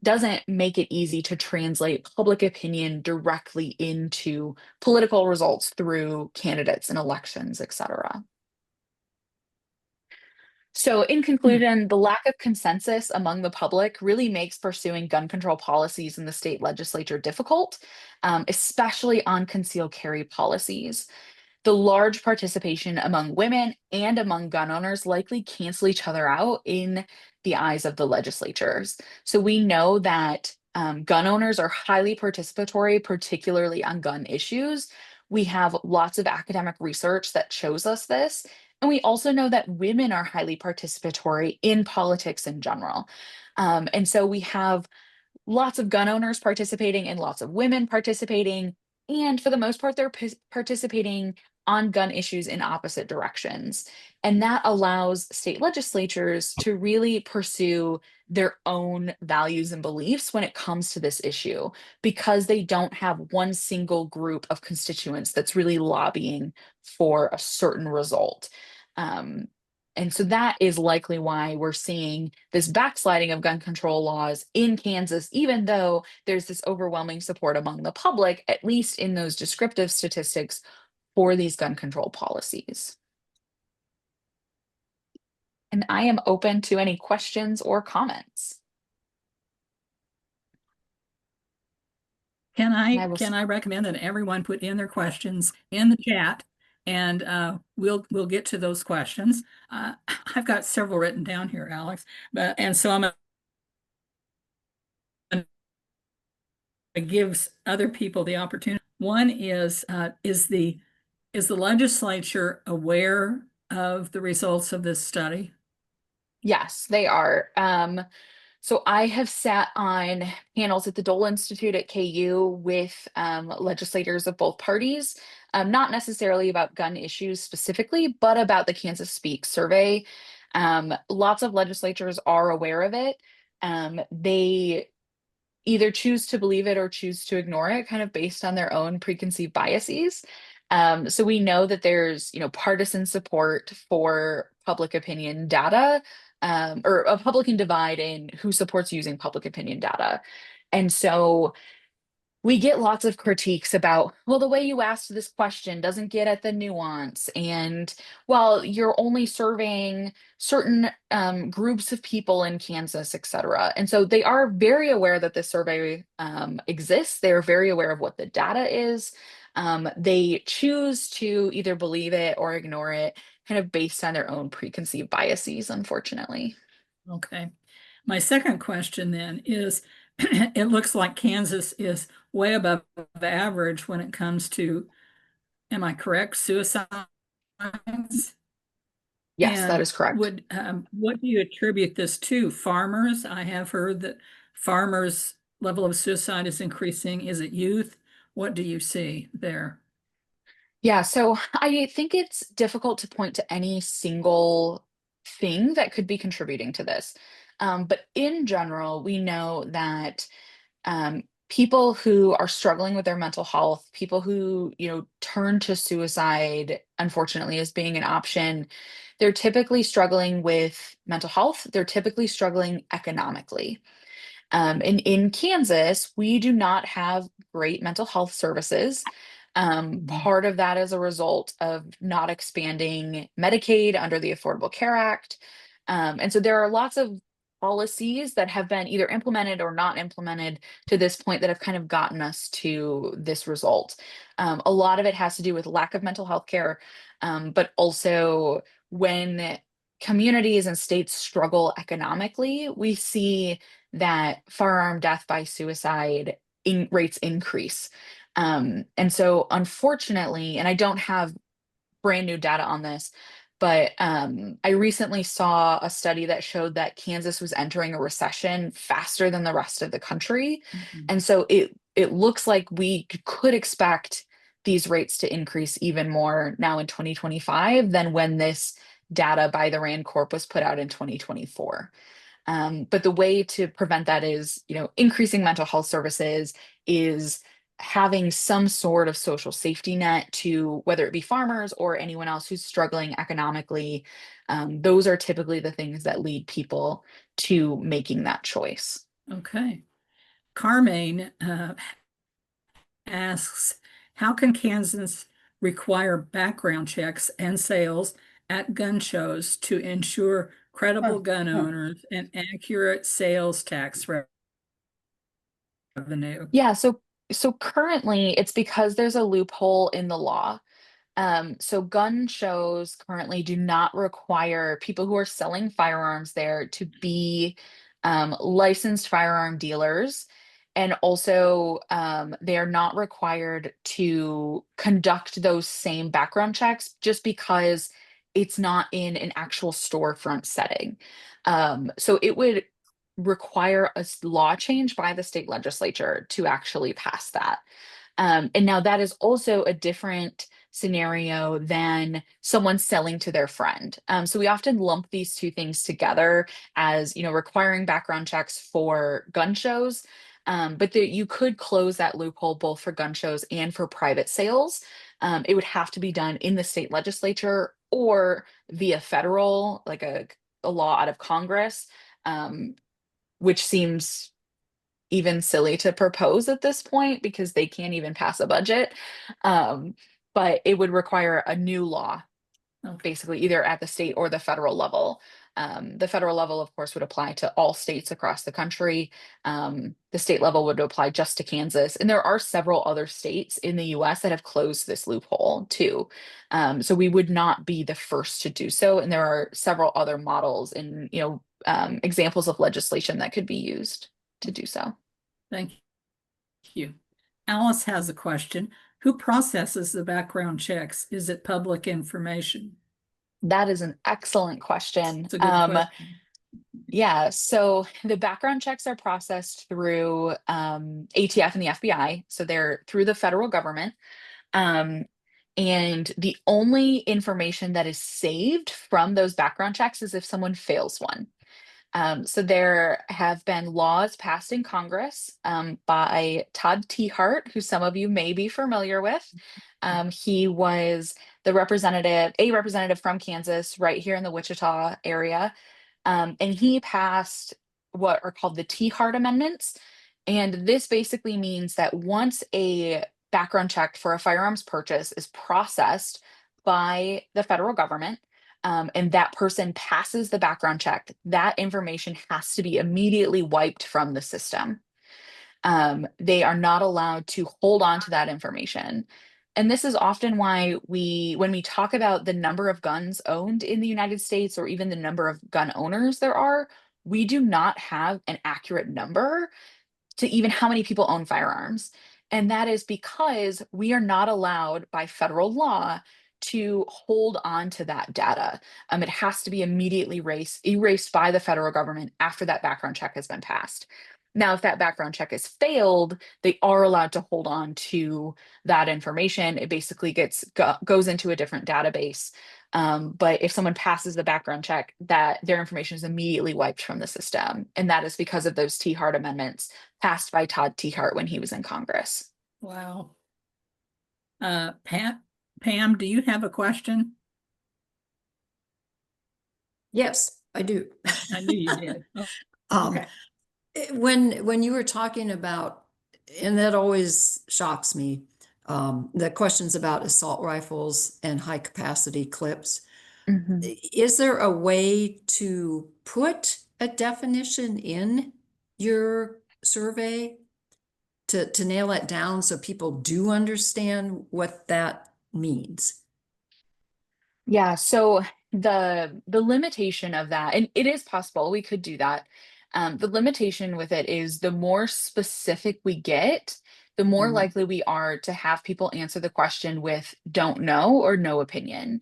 doesn't make it easy to translate public opinion directly into political results through candidates and elections, et cetera. So in conclusion, the lack of consensus among the public really makes pursuing gun control policies in the state legislature difficult, especially on concealed carry policies. The large participation among women and among gun owners likely cancel each other out in the eyes of the legislatures. So we know that gun owners are highly participatory, particularly on gun issues. We have lots of academic research that shows us this. And we also know that women are highly participatory in politics in general. And so we have lots of gun owners participating and lots of women participating. And for the most part, they're participating on gun issues in opposite directions. And that allows state legislatures to really pursue their own values and beliefs when it comes to this issue, because they don't have one single group of constituents that's really lobbying for a certain result. Um, and so that is likely why we're seeing this backsliding of gun control laws in Kansas, even though there's this overwhelming support among the public, at least in those descriptive statistics for these gun control policies. And I am open to any questions or comments. Can And I I will, can I recommend that everyone put in their questions in the chat, and we'll get to those questions. I've got several written down here, Alex, and so I'm going to give other people the opportunity. One is the legislature aware of the results of this study? yes, they are. So I have sat on panels at the Dole Institute at KU with legislators of both parties, not necessarily about gun issues specifically, but about the Kansas Speak survey. Lots of legislatures are aware of it. They either choose to believe it or choose to ignore it, kind of based on their own preconceived biases. So we know that there's, partisan support for public opinion data, or a Republican divide in who supports using public opinion data. And so we get lots of critiques about, well, the way you asked this question doesn't get at the nuance. And, well, you're only surveying certain groups of people in Kansas, et cetera. And so they are very aware that this survey exists. They're very aware of what the data is. They choose to either believe it or ignore it, kind of based on their own preconceived biases, unfortunately. Okay. My second question then is, it looks like Kansas is way above average when it comes to, am I correct, suicides? Yes, that And is correct. what do you attribute this to? Farmers? I have heard that farmers' level of suicide is increasing. Is it youth? What do you see there? Yeah, so I think it's difficult to point to any single thing that could be contributing to this. But in general, we know that people who are struggling with their mental health, people who, turn to suicide, unfortunately, as being an option, they're typically struggling with mental health. They're typically struggling economically. And in Kansas, we do not have great mental health services. Mhm. Part of that is a result of not expanding Medicaid under the Affordable Care Act. And so there are lots of policies that have been either implemented or not implemented to this point that have kind of gotten us to this result. A lot of it has to do with lack of mental health care, but also when communities and states struggle economically, we see that firearm death by suicide rates increase. And so, unfortunately, and I don't have brand new data on this, but I recently saw a study that showed that Kansas was entering a recession faster than the rest of the country. Mhm. And so it looks like we could expect these rates to increase even more now in 2025 than when this data by the Rand Corp was put out in 2024. But the way to prevent that is, increasing mental health services, is having some sort of social safety net to whether it be farmers or anyone else who's struggling economically. Those are typically the things that lead people to making that choice. Okay. Carmaine asks, how can Kansas require background checks and sales at gun shows to ensure credible gun owners and accurate sales tax revenue? Yeah, so currently it's because there's a loophole in the law. So gun shows currently do not require people who are selling firearms there to be licensed firearm dealers. And also, they are not required to conduct those same background checks just because it's not in an actual storefront setting. So it would require a law change by the state legislature to actually pass that. And now that is also a different scenario than someone selling to their friend. So we often lump these two things together as, requiring background checks for gun shows. But you could close that loophole both for gun shows and for private sales. It would have to be done in the state legislature or via federal, like a law out of Congress, which seems even silly to propose at this point because they can't even pass a budget. But it would require a new law, basically, either at the state or the federal level. The federal level, of course, would apply to all states across the country. The state level would apply just to Kansas. And there are several other states in the US that have closed this loophole too. So we would not be the first to do so. And there are several other models and, examples of legislation that could be used to do so. Thank you. Alice has a question. Who processes the background checks? Is it public information? That is an excellent question. It's a good question. Yeah, so the background checks are processed through ATF and the FBI. So they're through the federal government. Um, and the only information that is saved from those background checks is if someone fails one. So there have been laws passed in Congress by Todd Tiehart, who some of you may be familiar with. He was a representative from Kansas, right here in the Wichita area. And he passed what are called the Tiehart Amendments. And this basically means that once a background check for a firearms purchase is processed by the federal government, and that person passes the background check, that information has to be immediately wiped from the system. They are not allowed to hold on to that information. And this is often why when we talk about the number of guns owned in the United States or even the number of gun owners there are, we do not have an accurate number to even how many people own firearms. And that is because we are not allowed by federal law to hold on to that data. It has to be immediately erased by the federal government after that background check has been passed. Now, if that background check is failed, they are allowed to hold on to that information. It basically goes into a different database. But if someone passes the background check, that their information is immediately wiped from the system. And that is because of those Tiehart amendments passed by Todd Tiehart when he was in Congress. Wow. Pam, do you have a question? Yes, I do. I knew you did. Okay. When you were talking about, and that always shocks me, the questions about assault rifles and high capacity clips. Mhm. Is there a way to put a definition in your survey to nail it down so people do understand what that means? Yeah, so the limitation of that, and it is possible we could do that. The limitation with it is the more specific we get, the more Mhm. likely we are to have people answer the question with don't know or no opinion.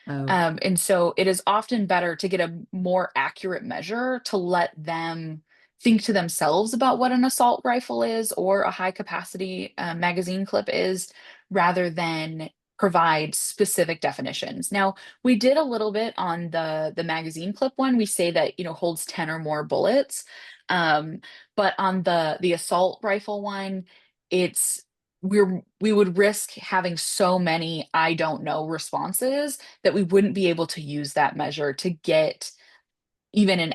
Oh, And so it is often better to get a more accurate measure to let them think to themselves about what an assault rifle is or a high capacity magazine clip is, rather than provide specific definitions. Now, we did a little bit on the magazine clip one. We say that, holds 10 or more bullets. Um, but on the assault rifle one, it's we would risk having so many I don't know responses that we wouldn't be able to use that measure to get even an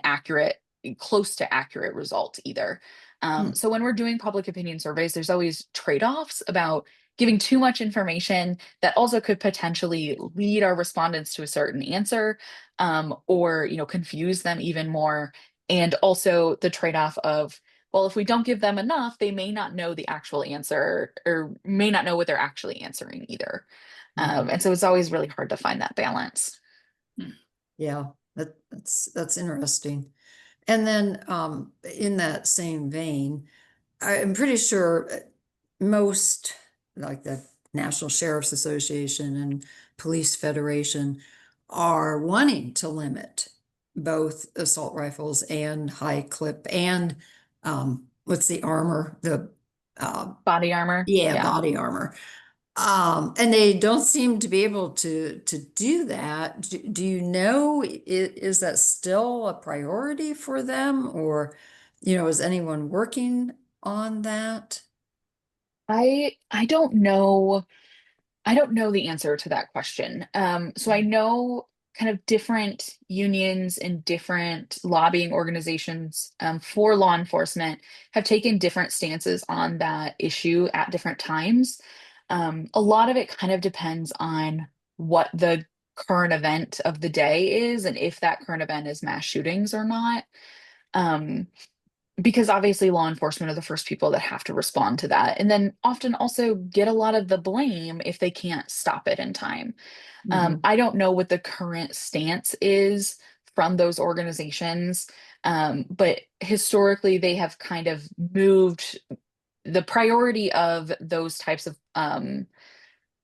close to accurate result either. hmm. So when we're doing public opinion surveys, there's always trade-offs about giving too much information that also could potentially lead our respondents to a certain answer, or confuse them even more. And also the trade-off of, well, if we don't give them enough, they may not know the actual answer or may not know what they're actually answering either. Mhm. And so it's always really hard to find that balance. Yeah, that's interesting. And then in that same vein, I'm pretty sure most, like the National Sheriff's Association and Police Federation, are wanting to limit both assault rifles and high clip and what's the armor? The Body armor. yeah, Yeah. body armor. And they don't seem to be able to do that. Do you know, is that still a priority for them, or, is anyone working on that? I don't know. I don't know the answer to that question. So I know kind of different unions and different lobbying organizations for law enforcement have taken different stances on that issue at different times. A lot of it kind of depends on what the current event of the day is and if that current event is mass shootings or not. Um, because obviously law enforcement are the first people that have to respond to that and then often also get a lot of the blame if they can't stop it in time. Mhm. I don't know what the current stance is from those organizations, but historically they have kind of moved the priority of those types of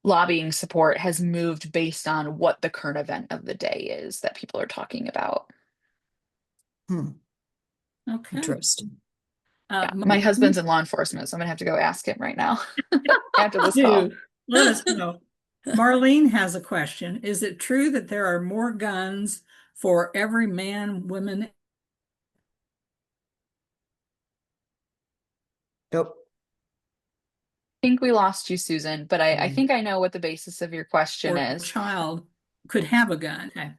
lobbying support has moved based on what the current event of the day is that people are talking about. Hmm. Okay. Interesting. Yeah, my husband's Marlene, in law enforcement, so I'm gonna have to go ask him right now after this call. do let us know. Marlene has a question. Is it true that there are more guns for every man, woman? Nope. Think we lost you, Susan, but I Mm. think I know what the basis of your question Or is. child could have a gun? Okay.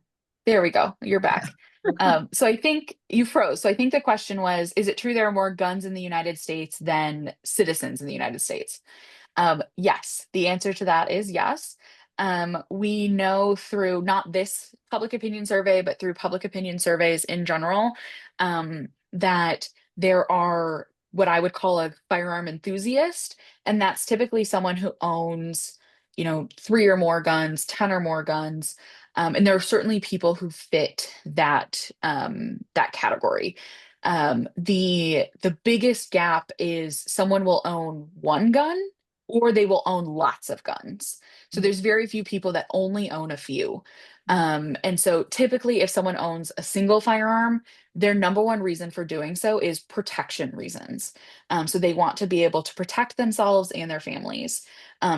There we go. You're back. Okay. So I think you froze. So I think the question was, is it true there are more guns in the United States than citizens in the United States? Yes, the answer to that is yes. We know through not this public opinion survey, but through public opinion surveys in general, that there are what I would call a firearm enthusiast, and that's typically someone who owns, three or more guns, 10 or more guns. And there are certainly people who fit that category. The biggest gap is someone will own one gun or they will own lots of guns. So there's very few people that only own a few. And so typically, if someone owns a single firearm, their number one reason for doing so is protection reasons. So they want to be able to protect themselves and their families.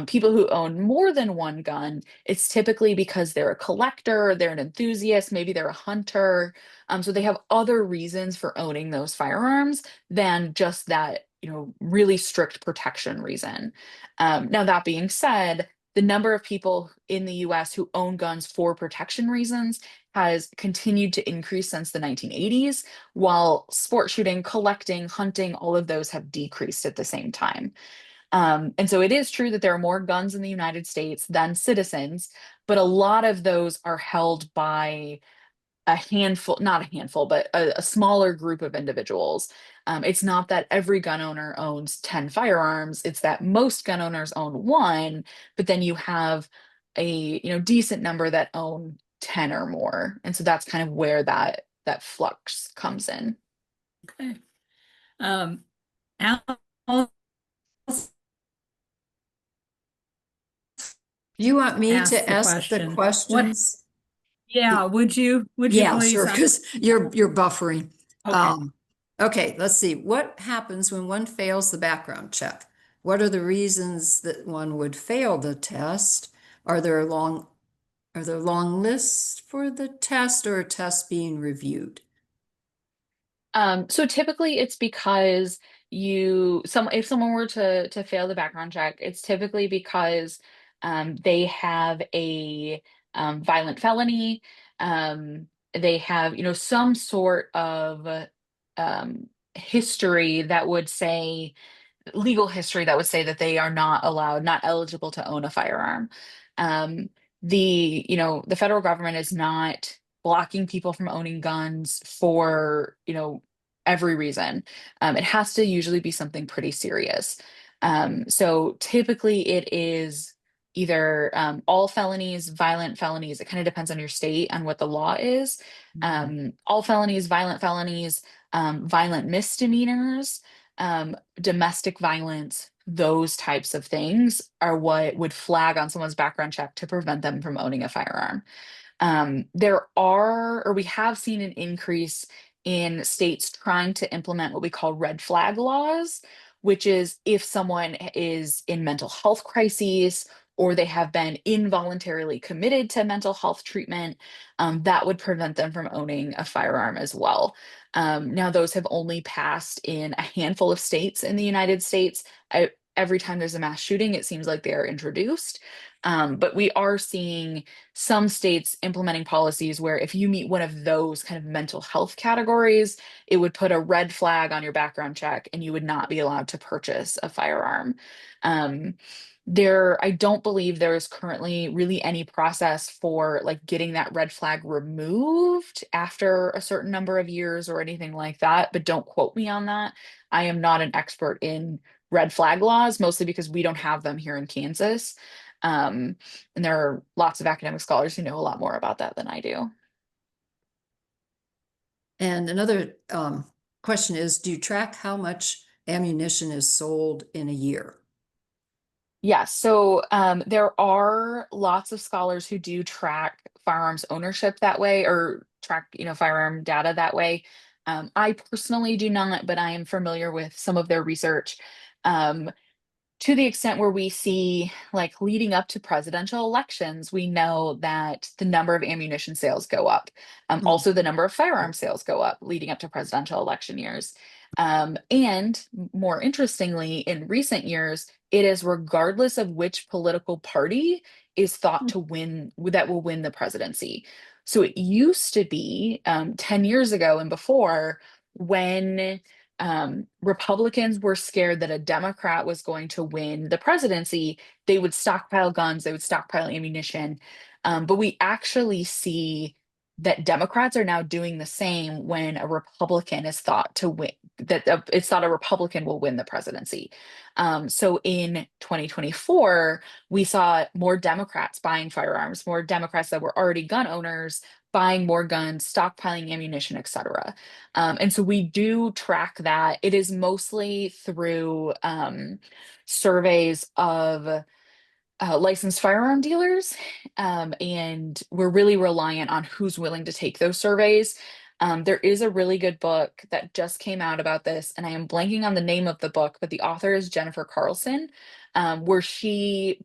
People who own more than one gun, it's typically because they're a collector, they're an enthusiast, maybe they're a hunter. So they have other reasons for owning those firearms than just that, really strict protection reason. Now, that being said, the number of people in the US who own guns for protection reasons has continued to increase since the 1980s, while sport shooting, collecting, hunting, all of those have decreased at the same time. And so it is true that there are more guns in the United States than citizens, but a lot of those are held by a handful, not a handful, but a smaller group of individuals. It's not that every gun owner owns 10 firearms, it's that most gun owners own one, but then you have a decent number that own 10 or more. And so that's kind of where that flux comes in. Okay. Al You want me asked to the ask the question, what, questions? yeah, would you Yeah, please? sure, because you're buffering. Okay. Um, okay, let's see. What happens when one fails the background check? What are the reasons that one would fail the test? Are there long are there long lists for the test or a test being reviewed? So typically it's because if someone were to fail the background check, it's typically because they have a violent felony, they have some sort of um, history that would say legal history that would say that they are not allowed, not eligible to own a firearm. Um, the federal government is not blocking people from owning guns for, every reason. It has to usually be something pretty serious. So typically it is either all felonies, violent felonies. It kind of depends on your state and what the law is. All felonies, violent misdemeanors, domestic violence, those types of things are what would flag on someone's background check to prevent them from owning a firearm. We have seen an increase in states trying to implement what we call red flag laws, which is if someone is in mental health crises or they have been involuntarily committed to mental health treatment, that would prevent them from owning a firearm as well. Now, those have only passed in a handful of states in the United States. Every time there's a mass shooting, it seems like they are introduced. But we are seeing some states implementing policies where if you meet one of those kind of mental health categories, it would put a red flag on your background check and you would not be allowed to purchase a firearm. Um, I don't believe there is currently really any process for like getting that red flag removed after a certain number of years or anything like that, but don't quote me on that. I am not an expert in red flag laws, mostly because we don't have them here in Kansas. And there are lots of academic scholars who know a lot more about that than I do. And another question is, do you track how much ammunition is sold in a year? Yes, so there are lots of scholars who do track firearms ownership that way or track, firearm data that way. I personally do not, but I am familiar with some of their research. Um, to the extent where we see like leading up to presidential elections, we know that the number of ammunition sales go up. Also, the number of firearm sales go up leading up to presidential election years. And more interestingly, in recent years, it is regardless of which political party is thought to win, that will win the presidency. So it used to be 10 years ago and before when Republicans were scared that a Democrat was going to win the presidency, they would stockpile guns, they would stockpile ammunition. But we actually see that Democrats are now doing the same when a Republican is thought to win, it's thought a Republican will win the presidency. So in 2024, we saw more Democrats buying firearms, more Democrats that were already gun owners buying more guns, stockpiling ammunition, etc. And so we do track that. It is mostly through surveys of licensed firearm dealers. And we're really reliant on who's willing to take those surveys. There is a really good book that just came out about this, and I am blanking on the name of the book, but the author is Jennifer Carlson, where she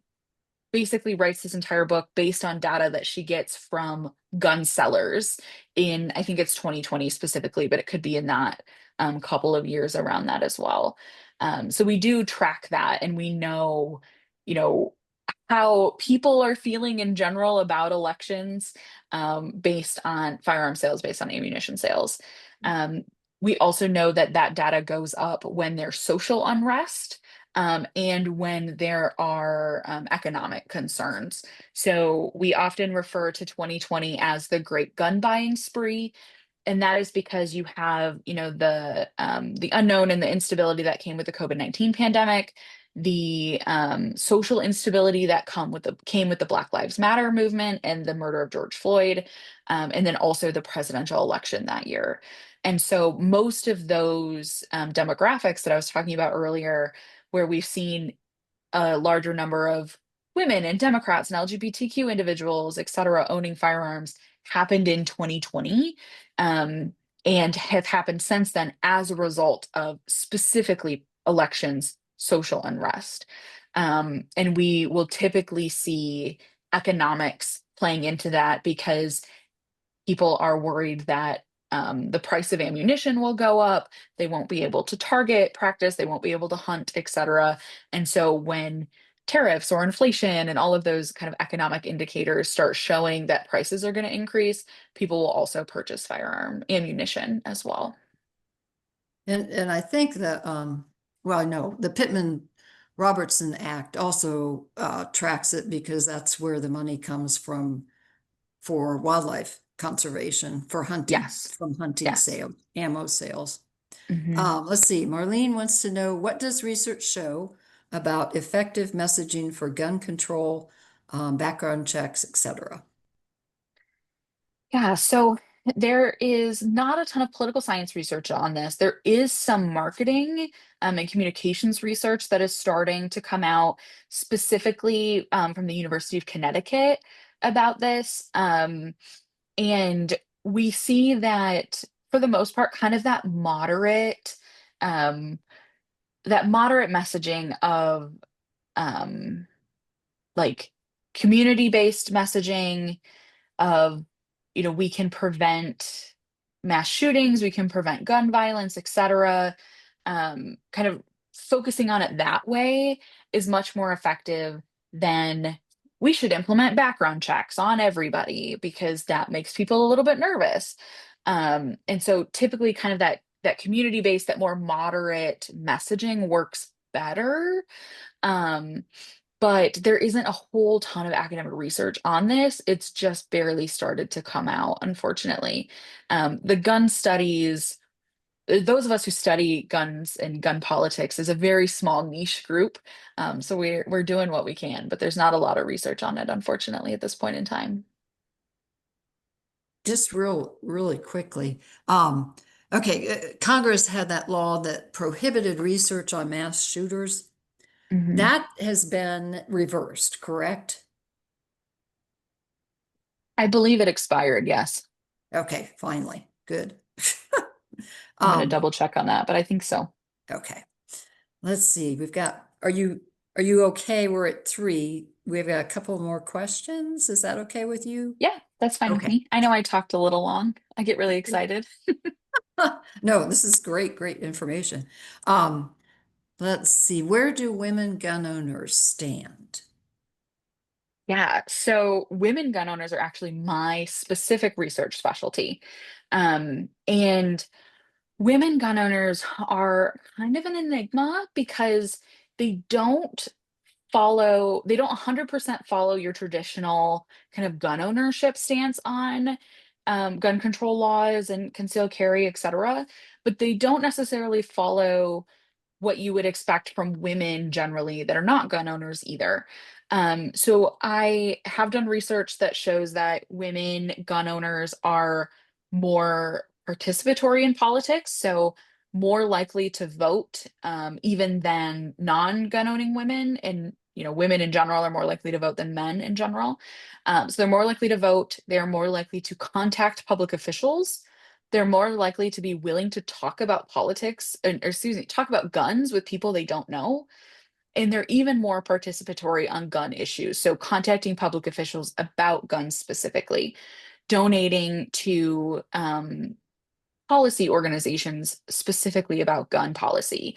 basically writes this entire book based on data that she gets from gun sellers in, I think it's 2020 specifically, but it could be in that couple of years around that as well. So we do track that and we know, you know, how people are feeling in general about elections based on firearm sales, based on ammunition sales. Um, we also know that that data goes up when there's social unrest and when there are economic concerns. So we often refer to 2020 as the great gun buying spree. And that is because you have, the unknown and the instability that came with the COVID-19 pandemic, the social instability that came with the Black Lives Matter movement and the murder of George Floyd, and then also the presidential election that year. And so most of those demographics that I was talking about earlier, where we've seen a larger number of women and Democrats and LGBTQ individuals, et cetera, owning firearms, happened in 2020, and have happened since then as a result of specifically elections, social unrest. And we will typically see economics playing into that because people are worried that the price of ammunition will go up, they won't be able to target practice, they won't be able to hunt, etc. And so when tariffs or inflation and all of those kind of economic indicators start showing that prices are going to increase, people will also purchase firearm ammunition as well. And I think that well, no, the Pittman Robertson Act also tracks it because that's where the money comes from for wildlife conservation, for hunting, Yes. from hunting Yes. sale, ammo sales. Mhm. Let's see. Marlene wants to know, what does research show about effective messaging for gun control, background checks, etc.? Yeah, so there is not a ton of political science research on this. There is some marketing and communications research that is starting to come out specifically from the University of Connecticut. about this. And we see that for the most part, kind of um, that moderate messaging of um, like community-based messaging of, we can prevent mass shootings, we can prevent gun violence, etc. Kind of focusing on it that way is much more effective than we should implement background checks on everybody because that makes people a little bit nervous. And so typically kind of that community-based, that more moderate messaging works better. Um, but there isn't a whole ton of academic research on this. It's just barely started to come out, unfortunately. The gun studies, those of us who study guns and gun politics is a very small niche group. So we're doing what we can, but there's not a lot of research on it, unfortunately, at this point in time. Just really quickly. Okay, Congress had that law that prohibited research on mass shooters. Mhm. That has been reversed, correct? I believe it expired, yes. Okay, finally, good. I'm going to Um, double check on that, but I think so. okay, let's see. Are you okay? We're at three. We've got a couple more questions. Is that okay with you? Yeah, that's fine with Okay. me. I know I talked a little long. I get really excited. No, this is great information. Um, let's see. Where do women gun owners stand? Yeah, so women gun owners are actually my specific research specialty. And women gun owners are kind of an enigma because they they don't 100% follow your traditional kind of gun ownership stance on gun control laws and concealed carry, etc. But they don't necessarily follow what you would expect from women generally that are not gun owners either. So I have done research that shows that women gun owners are more participatory in politics, so more likely to vote, even than non-gun owning women. And women in general are more likely to vote than men in general. So they're more likely to vote. They're more likely to contact public officials. They're more likely to be willing to talk about politics, or excuse me, talk about guns with people they don't know. And they're even more participatory on gun issues. So contacting public officials about guns specifically, donating to policy organizations specifically about gun policy,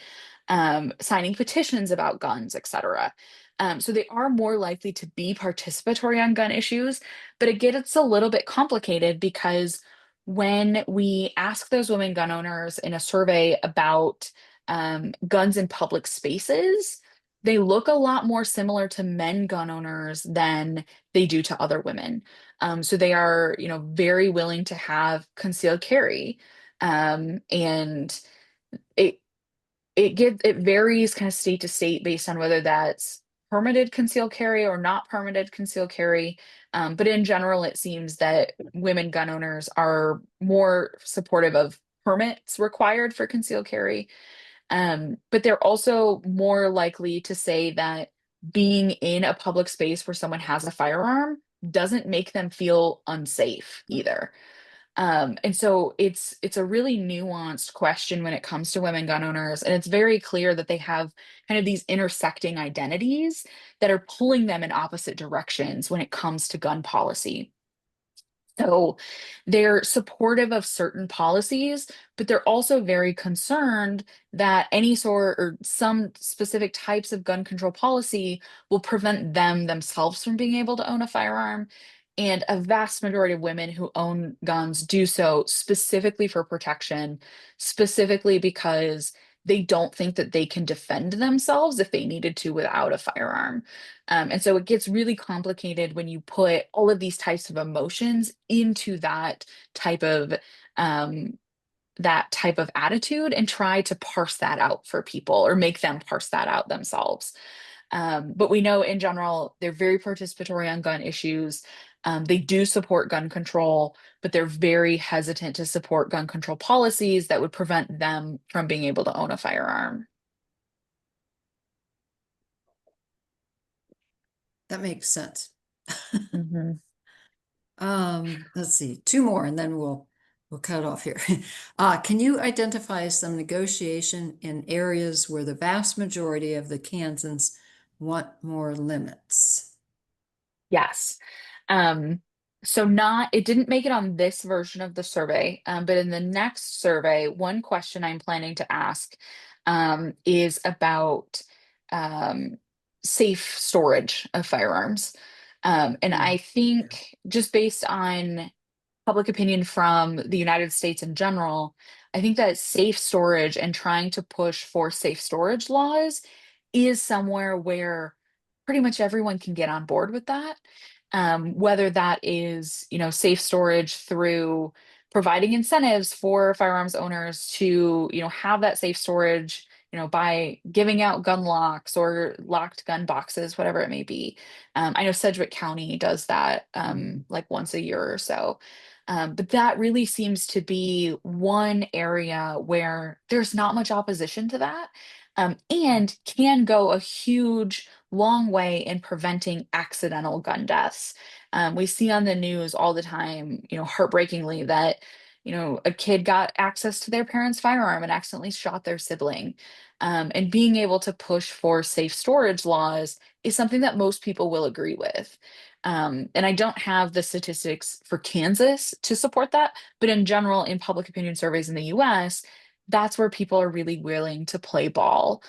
signing petitions about guns, etc. So they are more likely to be participatory on gun issues, but it gets a little bit complicated because when we ask those women gun owners in a survey about guns in public spaces, they look a lot more similar to men gun owners than they do to other women. So they are, very willing to have concealed carry, and it it varies kind of state to state based on whether that's permitted concealed carry or not permitted concealed carry. But in general, it seems that women gun owners are more supportive of permits required for concealed carry. But they're also more likely to say that being in a public space where someone has a firearm doesn't make them feel unsafe either. And so it's a really nuanced question when it comes to women gun owners, and it's very clear that they have kind of these intersecting identities that are pulling them in opposite directions when it comes to gun policy. So they're supportive of certain policies, but they're also very concerned that any sort or some specific types of gun control policy will prevent them themselves from being able to own a firearm. And a vast majority of women who own guns do so specifically for protection, specifically because they don't think that they can defend themselves if they needed to without a firearm. And so it gets really complicated when you put all of these types of emotions into type of um, that type of attitude and try to parse that out for people or make them parse that out themselves. But we know in general, they're very participatory on gun issues. They do support gun control, but they're very hesitant to support gun control policies that would prevent them from being able to own a firearm. That makes sense. Mhm. Let's see, two more and then we'll cut off here. Can you identify some negotiation in areas where the vast majority of the Kansans want more limits? Yes. Um, it didn't make it on this version of the survey, but in the next survey, one question I'm planning to ask is about um, safe storage of firearms. And Hmm. I think just based on public opinion from the United States in general, I think that safe storage and trying to push for safe storage laws is somewhere where pretty much everyone can get on board with that. Whether that is, safe storage through providing incentives for firearms owners to, have that safe storage, by giving out gun locks or locked gun boxes, whatever it may be. I know Sedgwick County does that like once a year or so. But that really seems to be one area where there's not much opposition to that, and can go a huge, long way in preventing accidental gun deaths. We see on the news all the time, heartbreakingly, that, a kid got access to their parents' firearm and accidentally shot their sibling. And being able to push for safe storage laws is something that most people will agree with. And I don't have the statistics for Kansas to support that, but in general, in public opinion surveys in the US, that's where people are really willing to play ball,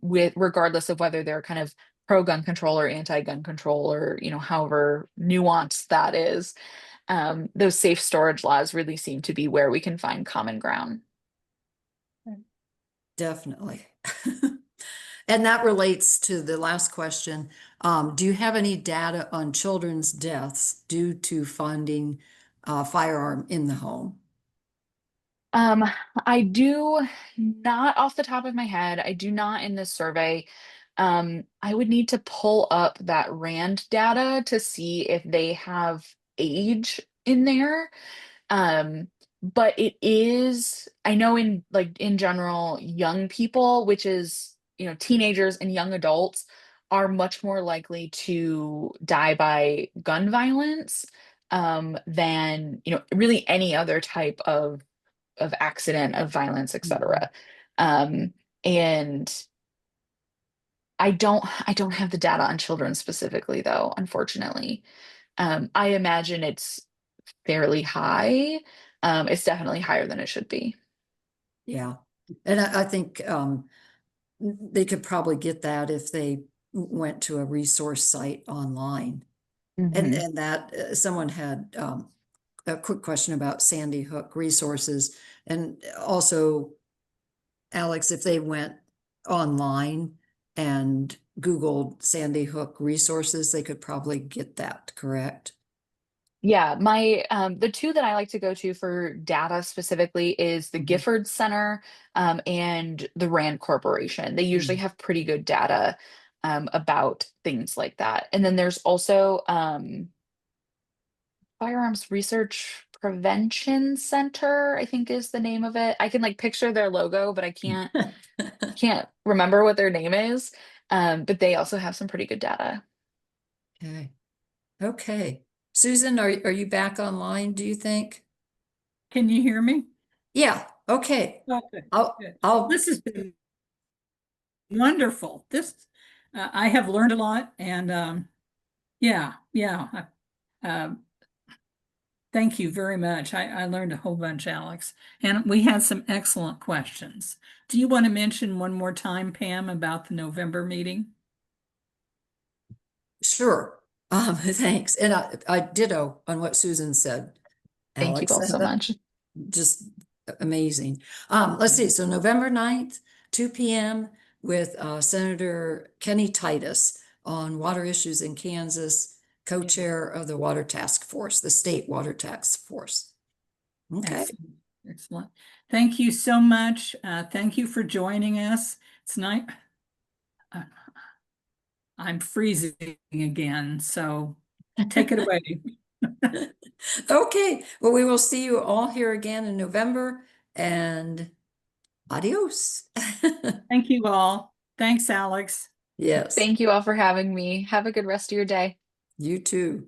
with regardless of whether they're kind of pro gun control or anti gun control, or however nuanced that is. Those safe storage laws really seem to be where we can find common ground. Definitely. And that relates to the last question. Do you have any data on children's deaths due to finding a firearm in the home? Um, I do not off the top of my head. I do not in this survey. I would need to pull up that RAND data to see if they have age in there. Um, but it is, I know in general, young people, which is, teenagers and young adults are much more likely to die by gun violence, than, really any other type of accident, of violence, Mhm. etc. Um, and I don't have the data on children specifically though, unfortunately. I imagine it's fairly high. It's definitely higher than it should be. Yeah. And I think they could probably get that if they went to a resource site online. Hmm. And that someone had a quick question about Sandy Hook resources. And also, Alex, if they went online and Googled Sandy Hook resources, they could probably get that, correct? Yeah, my the two that I like to go to for data specifically is the Mhm. Gifford Center, and the Rand Corporation. They usually Mm. have pretty good data about things like that. And then there's also Firearms Research Prevention Center, I think is the name of it. I can like picture their logo, but I can't remember what their name is. But they also have some pretty good data. Okay. Okay. Susan, are you back online, do you think? Can you hear me? Yeah, okay. Okay, I'll good. I'll This has been wonderful. I have learned a lot, and yeah. Um, thank you very much. I learned a whole bunch, Alex, and we had some excellent questions. Do you want to mention one more time, Pam, about the November meeting? sure. Thanks. And I ditto on what Susan said, Thank you Alex. both so much. Just amazing. Let's see. So November 9th, 2 p.m. with Senator Kenny Titus on water issues in Kansas, co-chair of the Water Task Force, the State Water Task Force. Okay. Excellent. Excellent. Thank you so much. Thank you for joining us. It's night. Uh, I'm freezing again, so take it away. Okay. Well, we will see you all here again in November and adios. Thank you all. Thanks, Alex. Yes, Thank you all for having me. Have a good rest of your day. you too.